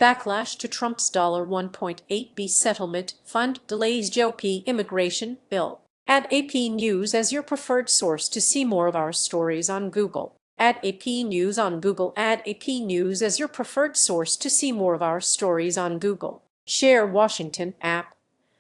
Backlash to Trump's $1.8 settlement fund delays GOP immigration bill. Add AP News as your preferred source to see more of our stories on Google. Add AP News on Google. Add AP News as your preferred source to see more of our stories on Google. Share Washington app.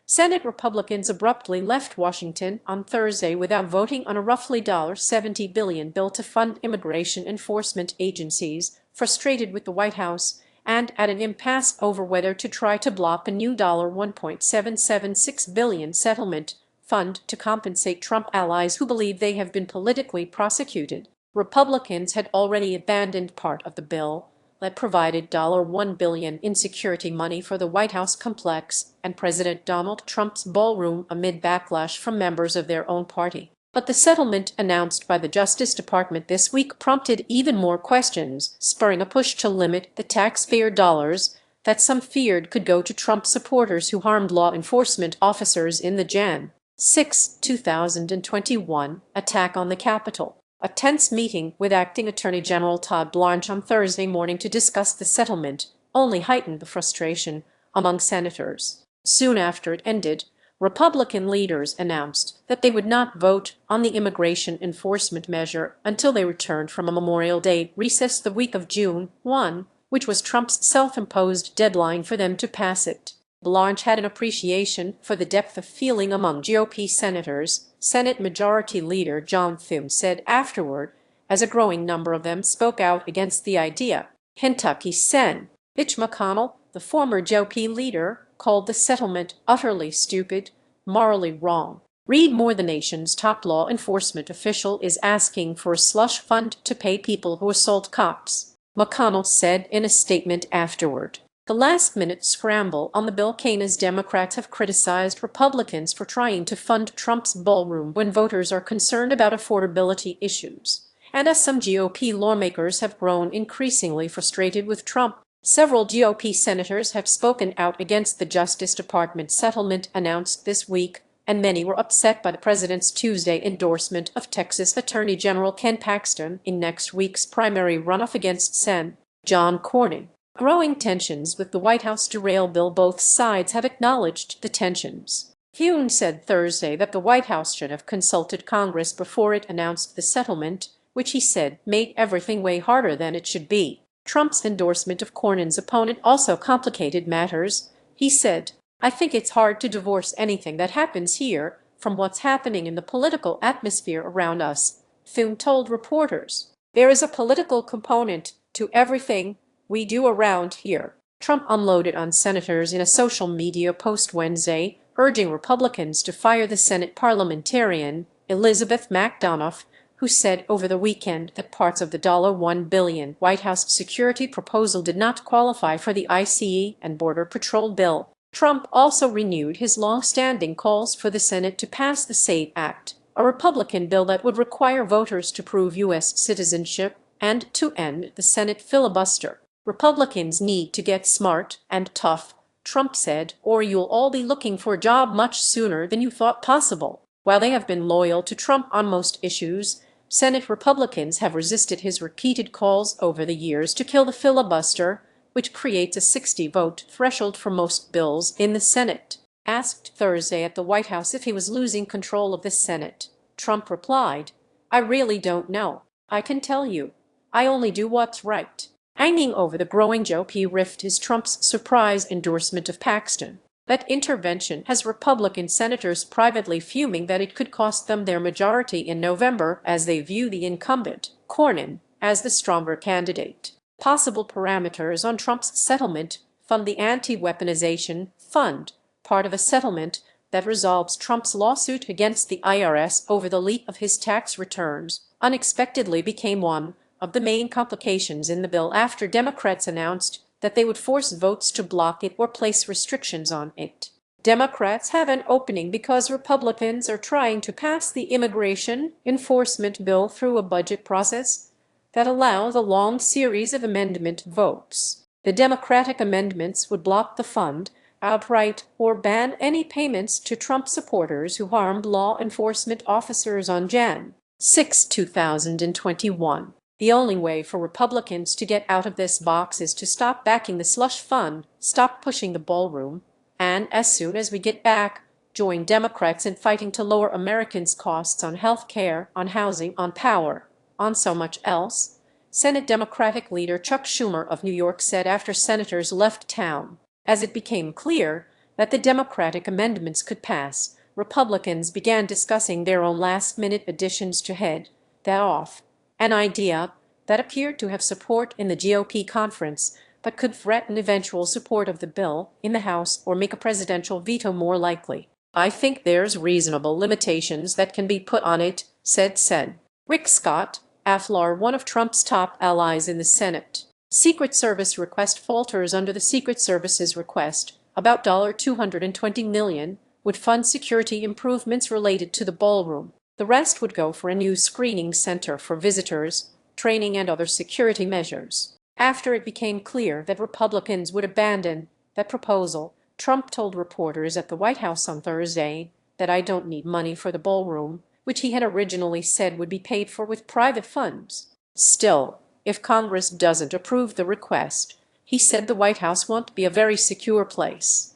Senate Republicans abruptly left Washington on Thursday without voting on a roughly $70 billion bill to fund immigration enforcement agencies, frustrated with the White House, and at an impasse over whether to try to block a new $1.776 billion settlement fund to compensate Trump allies who believe they have been politically prosecuted. Republicans had already abandoned part of the bill that provided $1 billion in security money for the White House complex and President Donald Trump's ballroom amid backlash from members of their own party. But the settlement announced by the Justice Department this week prompted even more questions, spurring a push to limit the taxpayer dollars that some feared could go to Trump supporters who harmed law enforcement officers in the Jan. 6, 2021 attack on the Capitol. A tense meeting with Acting Attorney General Todd Blanche on Thursday morning to discuss the settlement only heightened the frustration among senators. Soon after it ended, Republican leaders announced that they would not vote on the immigration enforcement measure until they returned from a Memorial Day recess the week of June 1, which was Trump's self-imposed deadline for them to pass it. Blanche had an appreciation for the depth of feeling among GOP senators, Senate Majority Leader John Thune said afterward, as a growing number of them spoke out against the idea. Kentucky Sen. Mitch McConnell, the former GOP leader, called the settlement utterly stupid, morally wrong. Read more. The nation's top law enforcement official is asking for a slush fund to pay people who assault cops, McConnell said in a statement afterward. The last-minute scramble on the bill came as Democrats have criticized Republicans for trying to fund Trump's ballroom when voters are concerned about affordability issues, and as some GOP lawmakers have grown increasingly frustrated with Trump. Several GOP senators have spoken out against the Justice Department settlement announced this week, and many were upset by the president's Tuesday endorsement of Texas Attorney General Ken Paxton in next week's primary runoff against Sen. John Cornyn. Growing tensions with the White House derail bill. Both sides have acknowledged the tensions. Thune said Thursday that the White House should have consulted Congress before it announced the settlement, which he said made everything way harder than it should be. Trump's endorsement of Cornyn's opponent also complicated matters. He said, "I think it's hard to divorce anything that happens here from what's happening in the political atmosphere around us," Thune told reporters. "There is a political component to everything we do around here." Trump unloaded on senators in a social media post Wednesday, urging Republicans to fire the Senate parliamentarian, Elizabeth McDonough, who said over the weekend that parts of the $1 billion White House security proposal did not qualify for the ICE and Border Patrol bill. Trump also renewed his long-standing calls for the Senate to pass the SAVE Act, a Republican bill that would require voters to prove U.S. citizenship, and to end the Senate filibuster. "Republicans need to get smart and tough," Trump said, "or you'll all be looking for a job much sooner than you thought possible." While they have been loyal to Trump on most issues, Senate Republicans have resisted his repeated calls over the years to kill the filibuster, which creates a 60-vote threshold for most bills in the Senate. Asked Thursday at the White House if he was losing control of the Senate, Trump replied, "I really don't know. I can tell you. I only do what's right." Hanging over the growing GOP rift is Trump's surprise endorsement of Paxton. That intervention has Republican senators privately fuming that it could cost them their majority in November, as they view the incumbent, Cornyn, as the stronger candidate. Possible parameters on Trump's settlement: fund the anti-weaponization fund, part of a settlement that resolves Trump's lawsuit against the IRS over the leak of his tax returns, unexpectedly became one of the main complications in the bill after Democrats announced that they would force votes to block it or place restrictions on it. Democrats have an opening because Republicans are trying to pass the immigration enforcement bill through a budget process that allows a long series of amendment votes. The Democratic amendments would block the fund outright or ban any payments to Trump supporters who harmed law enforcement officers on Jan. 6, 2021. The only way for Republicans to get out of this box is to stop backing the slush fund, stop pushing the ballroom, and as soon as we get back, join Democrats in fighting to lower Americans' costs on health care, on housing, on power, on so much else, Senate Democratic leader Chuck Schumer of New York said after senators left town. As it became clear that the Democratic amendments could pass, Republicans began discussing their own last-minute additions to head that off, an idea that appeared to have support in the GOP conference but could threaten eventual support of the bill in the House or make a presidential veto more likely. "I think there's reasonable limitations that can be put on it," said Rick Scott, AFLAR, one of Trump's top allies in the Senate. Secret Service request falters under the Secret Service's request. About $220 million would fund security improvements related to the ballroom. The rest would go for a new screening center for visitors, training, and other security measures. After it became clear that Republicans would abandon that proposal, Trump told reporters at the White House on Thursday that "I don't need money for the ballroom," which he had originally said would be paid for with private funds. Still, if Congress doesn't approve the request, he said the White House won't be a very secure place.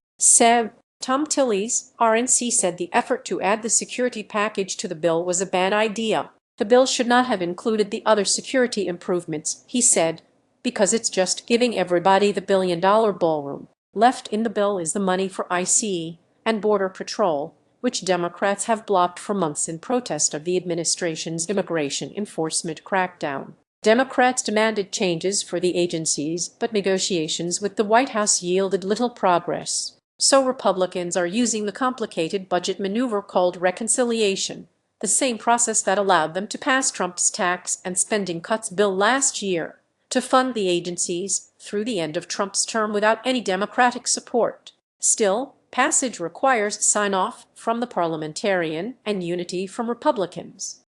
Tom Tillis, RNC, said the effort to add the security package to the bill was a bad idea. The bill should not have included the other security improvements, he said, because it's just giving everybody the billion-dollar ballroom. Left in the bill is the money for ICE and Border Patrol, which Democrats have blocked for months in protest of the administration's immigration enforcement crackdown. Democrats demanded changes for the agencies, but negotiations with the White House yielded little progress. So Republicans are using the complicated budget maneuver called reconciliation, the same process that allowed them to pass Trump's tax and spending cuts bill last year, to fund the agencies through the end of Trump's term without any Democratic support. Still, passage requires sign-off from the parliamentarian and unity from Republicans.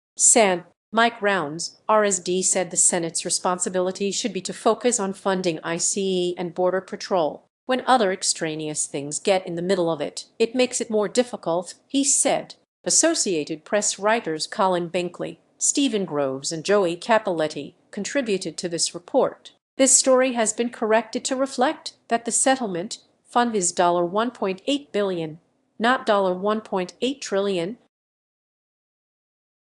Mike Rounds, RSD, said the Senate's responsibility should be to focus on funding ICE and Border Patrol. When other extraneous things get in the middle of it, it makes it more difficult, he said. Associated Press writers Colin Binkley, Stephen Groves, and Joey Capoletti contributed to this report. This story has been corrected to reflect that the settlement fund is $1.8 billion, not $1.8 trillion,